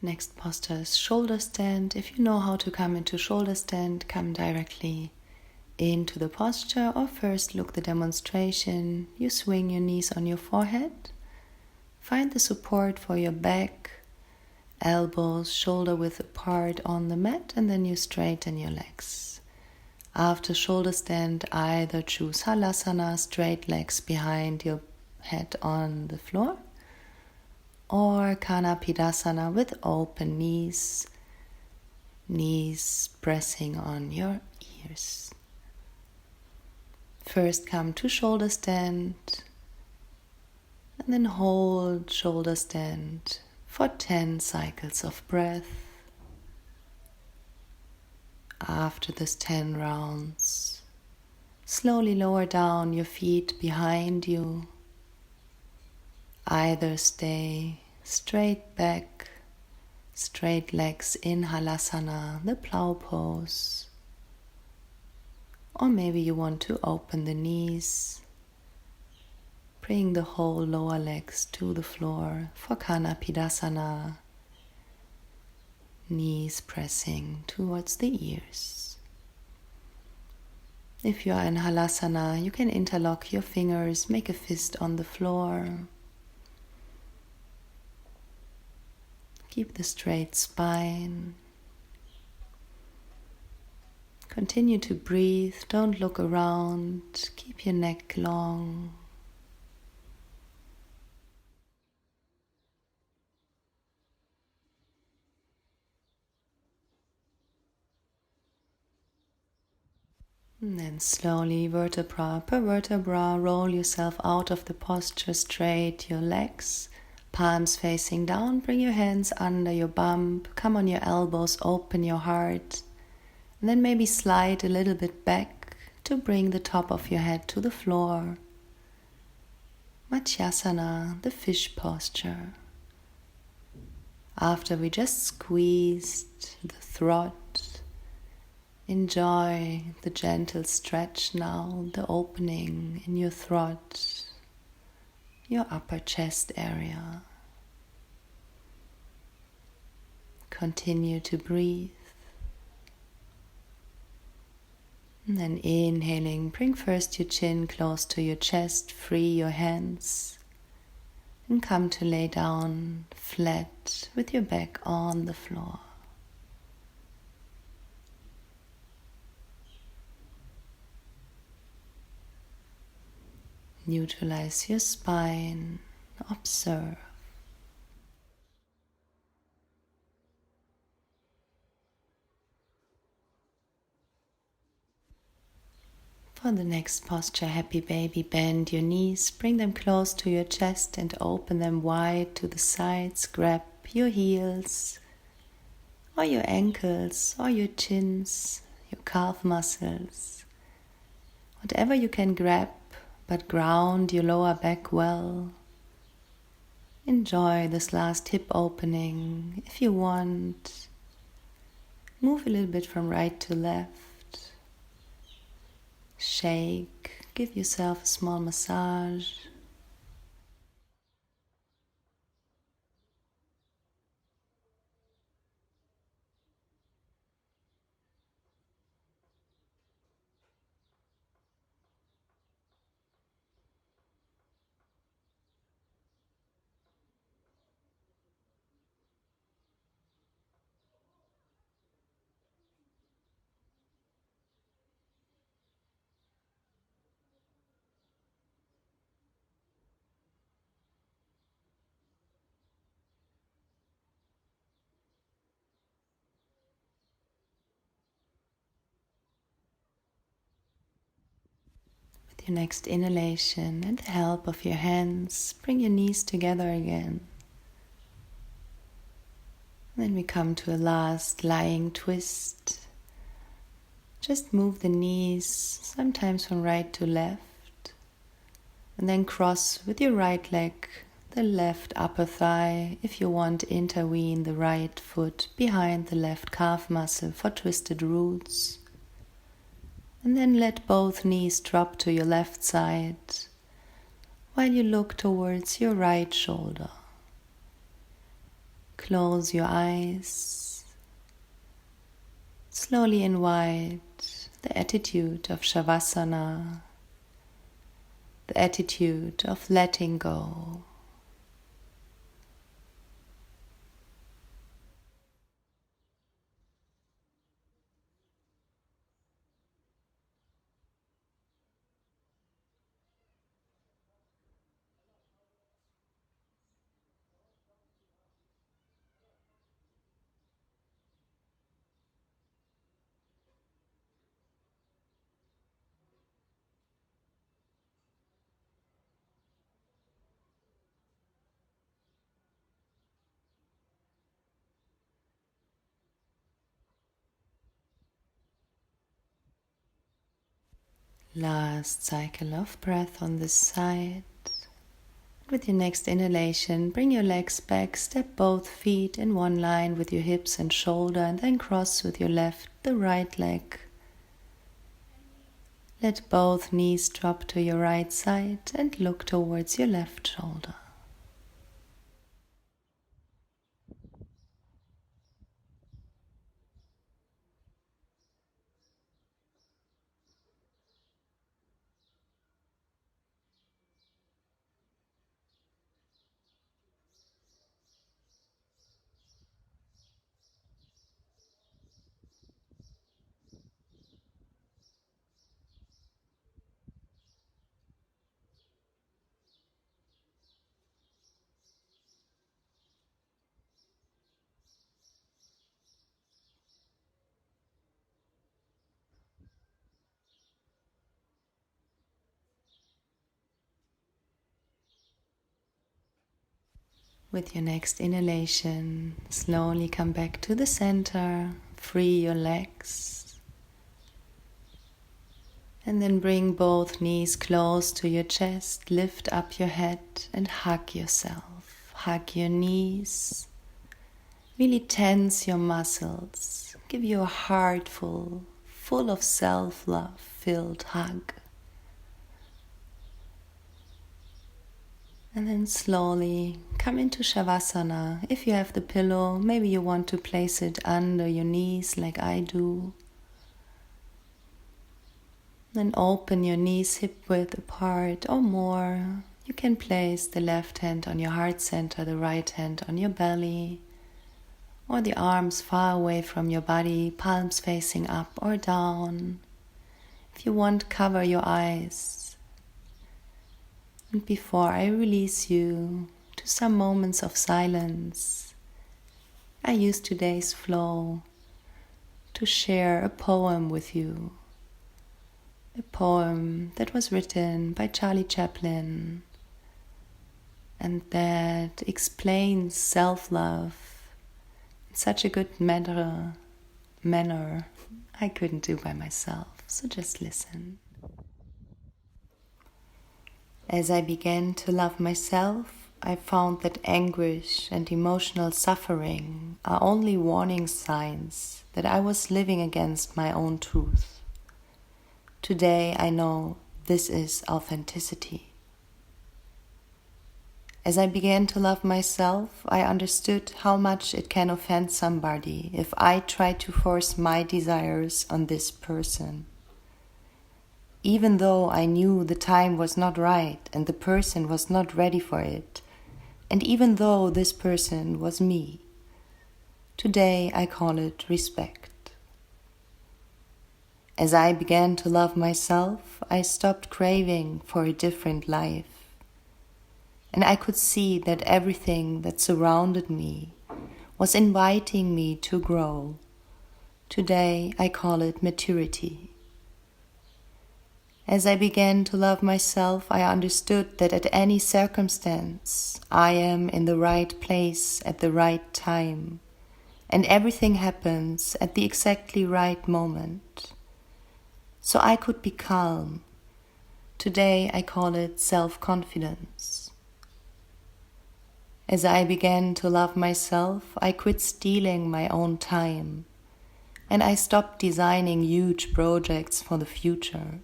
S1: Next posture is shoulder stand. If you know how to come into shoulder stand, come directly into the posture, or first look the demonstration. You swing your knees on your forehead. Find the support for your back, elbows, shoulder width apart on the mat, and then you straighten your legs. After shoulder stand, either choose Halasana, straight legs behind your head on the floor, or Kanapidasana with open knees, knees pressing on your ears. First come to shoulder stand. And then hold shoulder stand for 10 cycles of breath. After this 10 rounds, slowly lower down your feet behind you. Either stay straight back, straight legs in halasana, the plow pose. Or maybe you want to open the knees, bring the whole lower legs to the floor for kanapidasana, knees pressing towards the ears. If you are in halasana, you can interlock your fingers, make a fist on the floor. Keep the straight spine. Continue to breathe, don't look around, keep your neck long. And then slowly, vertebra per vertebra, roll yourself out of the posture, straight your legs, palms facing down, bring your hands under your bum, come on your elbows, open your heart. And then maybe slide a little bit back to bring the top of your head to the floor. Matsyasana, the fish posture. After we just squeezed the throat, enjoy the gentle stretch now, the opening in your throat, your upper chest area. Continue to breathe. And then inhaling, bring first your chin close to your chest, free your hands, and come to lay down flat with your back on the floor. Neutralize your spine, observe. For the next posture, happy baby, bend your knees, bring them close to your chest and open them wide to the sides. Grab your heels or your ankles or your chins, your calf muscles. Whatever you can grab, but ground your lower back well. Enjoy this last hip opening. If you want, move a little bit from right to left. Shake, give yourself a small massage. With your next inhalation and the help of your hands, bring your knees together again. Then we come to a last lying twist. Just move the knees, sometimes from right to left, and then cross with your right leg the left upper thigh. If you want, intervene the right foot behind the left calf muscle for twisted roots. And then let both knees drop to your left side while you look towards your right shoulder. Close your eyes. Slowly invite the attitude of Shavasana, the attitude of letting go. Last cycle of breath on this side. With your next inhalation, bring your legs back, step both feet in one line with your hips and shoulder, and then cross with your the right leg. Let both knees drop to your right side and look towards your left shoulder. With your next inhalation, slowly come back to the center, free your legs, and then bring both knees close to your chest, lift up your head and hug yourself. Hug your knees, really tense your muscles, give you a heartful, full of self-love filled hug. And then slowly come into Shavasana. If you have the pillow, maybe you want to place it under your knees like I do. Then open your knees hip width apart or more. You can place the left hand on your heart center, the right hand on your belly, or the arms far away from your body, palms facing up or down. If you want, cover your eyes. And before I release you to some moments of silence, I use today's flow to share a poem with you. A poem that was written by Charlie Chaplin and that explains self-love in such a good manner I couldn't do by myself. So just listen. As I began to love myself, I found that anguish and emotional suffering are only warning signs that I was living against my own truth. Today I know this is authenticity. As I began to love myself, I understood how much it can offend somebody if I try to force my desires on this person. Even though I knew the time was not right and the person was not ready for it, and even though this person was me, today I call it respect. As I began to love myself, I stopped craving for a different life, and I could see that everything that surrounded me was inviting me to grow. Today I call it maturity. As I began to love myself, I understood that at any circumstance, I am in the right place at the right time, and everything happens at the exactly right moment. So I could be calm. Today I call it self-confidence. As I began to love myself, I quit stealing my own time, and I stopped designing huge projects for the future.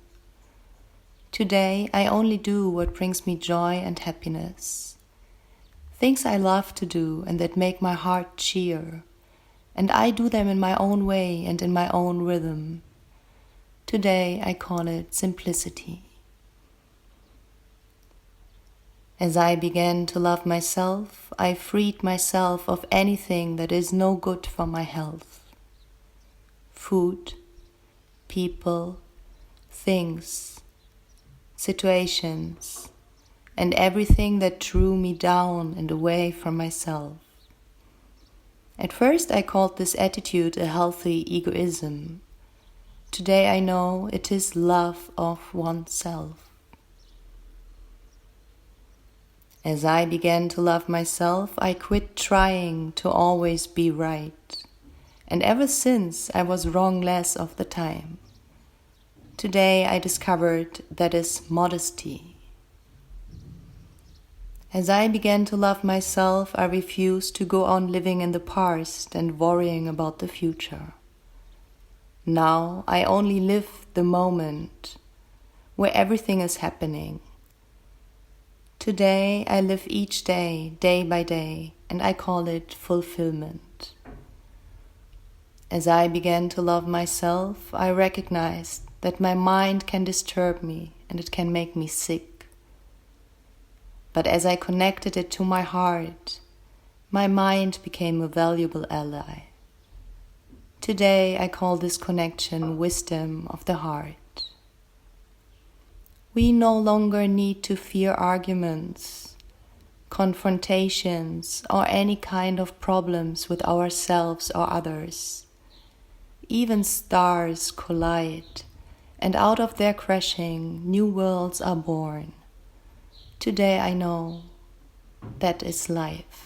S1: Today, I only do what brings me joy and happiness. Things I love to do and that make my heart cheer. And I do them in my own way and in my own rhythm. Today, I call it simplicity. As I began to love myself, I freed myself of anything that is no good for my health. Food, people, things, situations, and everything that drew me down and away from myself. At first I called this attitude a healthy egoism. Today I know it is love of oneself. As I began to love myself, I quit trying to always be right, and ever since I was wrong less of the time. Today I discovered that is modesty. As I began to love myself, I refused to go on living in the past and worrying about the future. Now I only live the moment where everything is happening. Today I live each day, day by day, and I call it fulfillment. As I began to love myself, I recognized that my mind can disturb me and it can make me sick. But as I connected it to my heart, my mind became a valuable ally. Today I call this connection wisdom of the heart. We no longer need to fear arguments, confrontations, or any kind of problems with ourselves or others. Even stars collide, and out of their crashing, new worlds are born. Today I know that is life.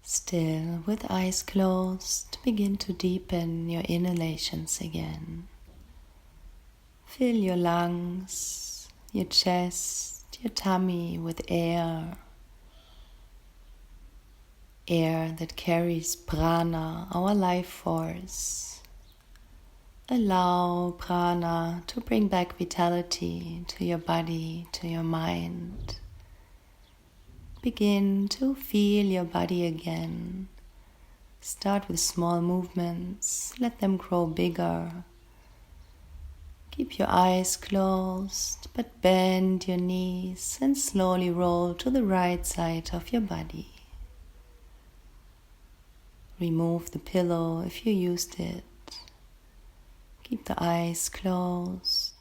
S1: Still, with eyes closed, begin to deepen your inhalations again. Fill your lungs, your chest, your tummy with air. Air that carries prana, our life force. Allow prana to bring back vitality to your body, to your mind. Begin to feel your body again. Start with small movements, let them grow bigger. Keep your eyes closed, but bend your knees and slowly roll to the right side of your body. Remove the pillow if you used it. Keep the eyes closed.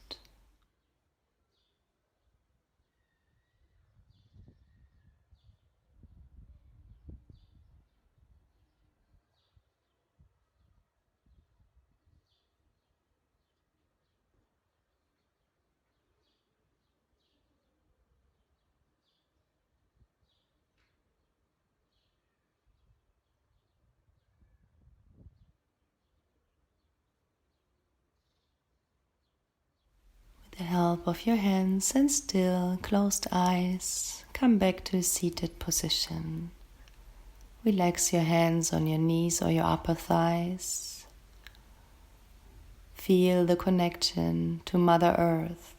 S1: With the help of your hands and still closed eyes, come back to a seated position. Relax your hands on your knees or your upper thighs. Feel the connection to Mother Earth.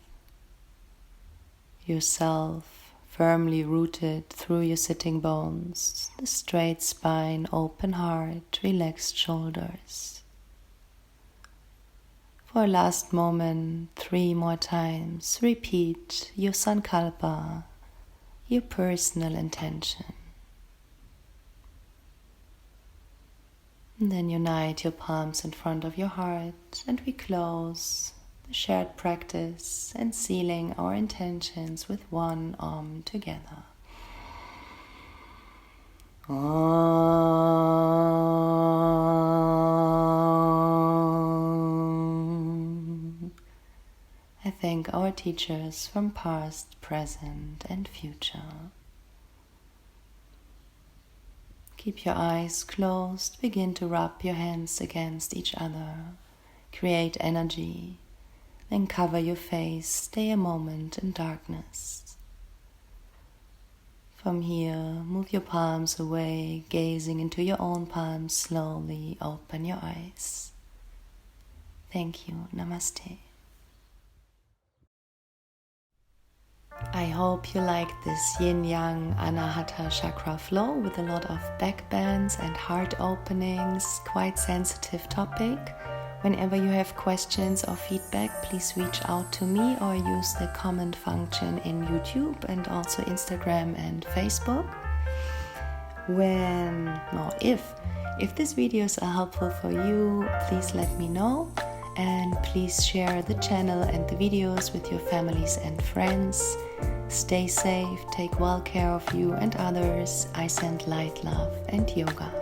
S1: Yourself firmly rooted through your sitting bones, the straight spine, open heart, relaxed shoulders. For a last moment, 3 more times, repeat your sankalpa, your personal intention. And then unite your palms in front of your heart, and we close the shared practice and sealing our intentions with one Om together. Om. I thank our teachers from past, present, and future. Keep your eyes closed, begin to rub your hands against each other, create energy, then cover your face, stay a moment in darkness. from here, move your palms away, gazing into your own palms. Slowly open your eyes. Thank you. Namaste. I hope you like this yin-yang anahata chakra flow with a lot of back bends and heart openings, quite sensitive topic. Whenever you have questions or feedback, please reach out to me or use the comment function in YouTube and also Instagram and Facebook. If these videos are helpful for you, please let me know. And please share the channel and the videos with your families and friends. Stay safe, take well care of you and others. I send light, love and yoga.